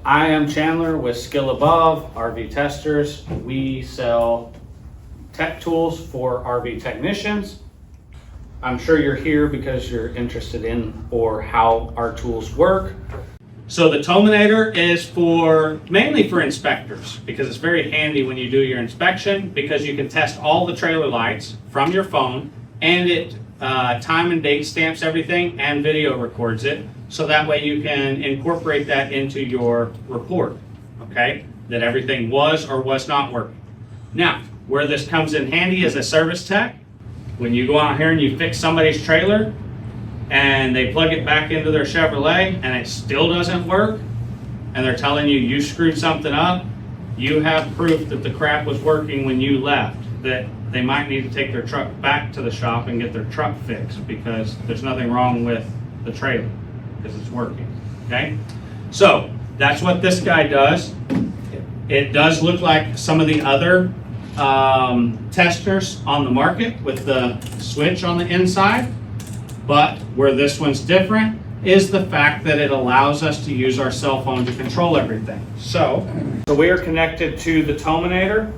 I am Chandler with Skill Above RV Testers. We sell tech tools for RV technicians. I'm sure you're here because you're interested in or how our tools work. So the TOW-MINATOR is mainly for inspectors because it's very handy when you do your inspection because you can test all the trailer lights from your phone, and it time and date stamps everything and video records it. So that way you can incorporate that into your report, okay? That everything was or was not working. Now, where this comes in handy as a service tech, when you go out here and you fix somebody's trailer and they plug it back into their Chevrolet and it still doesn't work, and they're telling you you screwed something up, you have proof that the crap was working when you left, that they might need to take their truck back to the shop and get their truck fixed because there's nothing wrong with the trailer because it's working, okay? So that's what this guy does. It does look like some of the other testers on the market with the switch on the inside, but where this one's different is the fact that it allows us to use our cell phone to control everything. So we are connected to the TOW-MINATOR.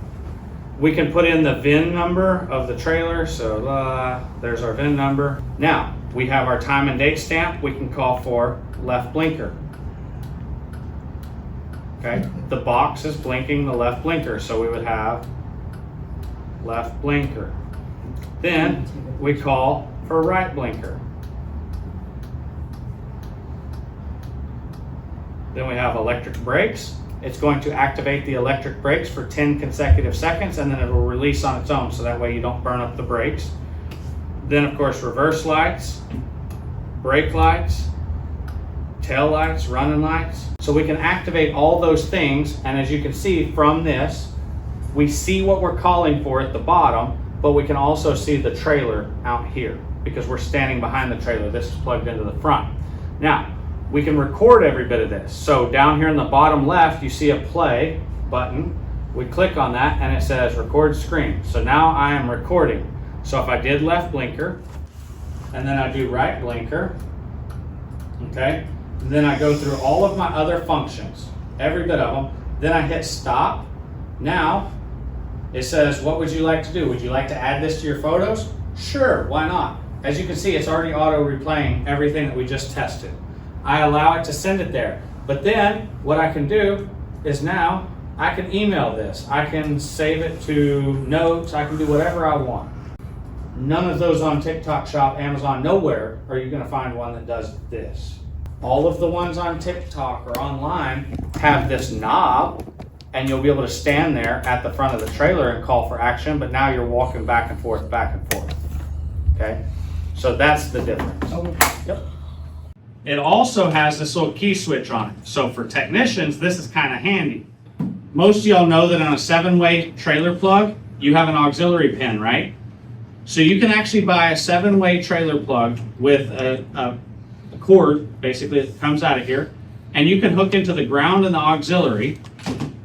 We can put in the VIN number of the trailer, so there's our VIN number. Now, we have our time and date stamp. We can call for left blinker. Okay, the box is blinking the left blinker, so we would have left blinker. Then we call for right blinker. Then we have electric brakes. It's going to activate the electric brakes for 10 consecutive seconds, and then it will release on its own, so that way you don't burn up the brakes. Then of course reverse lights, brake lights, tail lights, running lights. So we can activate all those things, and as you can see from this, we see what we're calling for at the bottom, but we can also see the trailer out here because we're standing behind the trailer. This is plugged into the front. Now, we can record every bit of this. So down here in the bottom left, you see a play button. We click on that and it says record screen. So now I am recording. So if I did left blinker, and then I do right blinker, okay? And then I go through all of my other functions, every bit of them. Then I hit stop. Now, it says, what would you like to do? Would you like to add this to your photos? Sure, why not? As you can see, it's already auto replaying everything that we just tested. I allow it to send it there. But then, what I can do is now, I can email this. I can save it to notes. I can do whatever I want. None of those on TikTok Shop, Amazon, nowhere are you gonna find one that does this. All of the ones on TikTok or online have this knob, and you'll be able to stand there at the front of the trailer and call for action, but now you're walking back and forth, okay? So that's the difference. Yep. It also has this little key switch on it. So for technicians, this is kind of handy. Most of y'all know that on a 7-way trailer plug, you have an auxiliary pin, right? So you can actually buy a 7-way trailer plug with a cord, basically, that comes out of here, and you can hook into the ground and the auxiliary.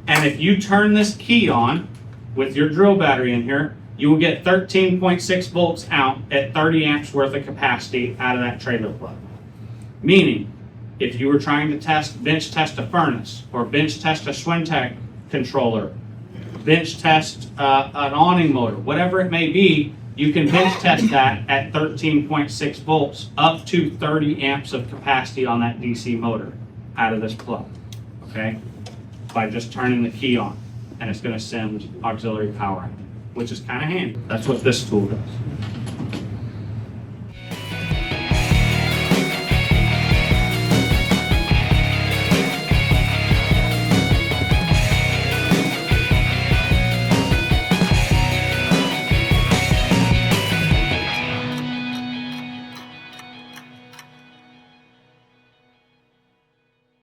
And if you turn this key on with your drill battery in here, you will get 13.6 volts out at 30 amps worth of capacity out of that trailer plug. Meaning, if you were trying to bench test a furnace, or bench test a Swintech controller, bench test an awning motor, whatever it may be, you can bench test that at 13.6 volts up to 30 amps of capacity on that DC motor out of this plug, okay? By just turning the key on, and it's gonna send auxiliary power out, which is kind of handy. That's what this tool does.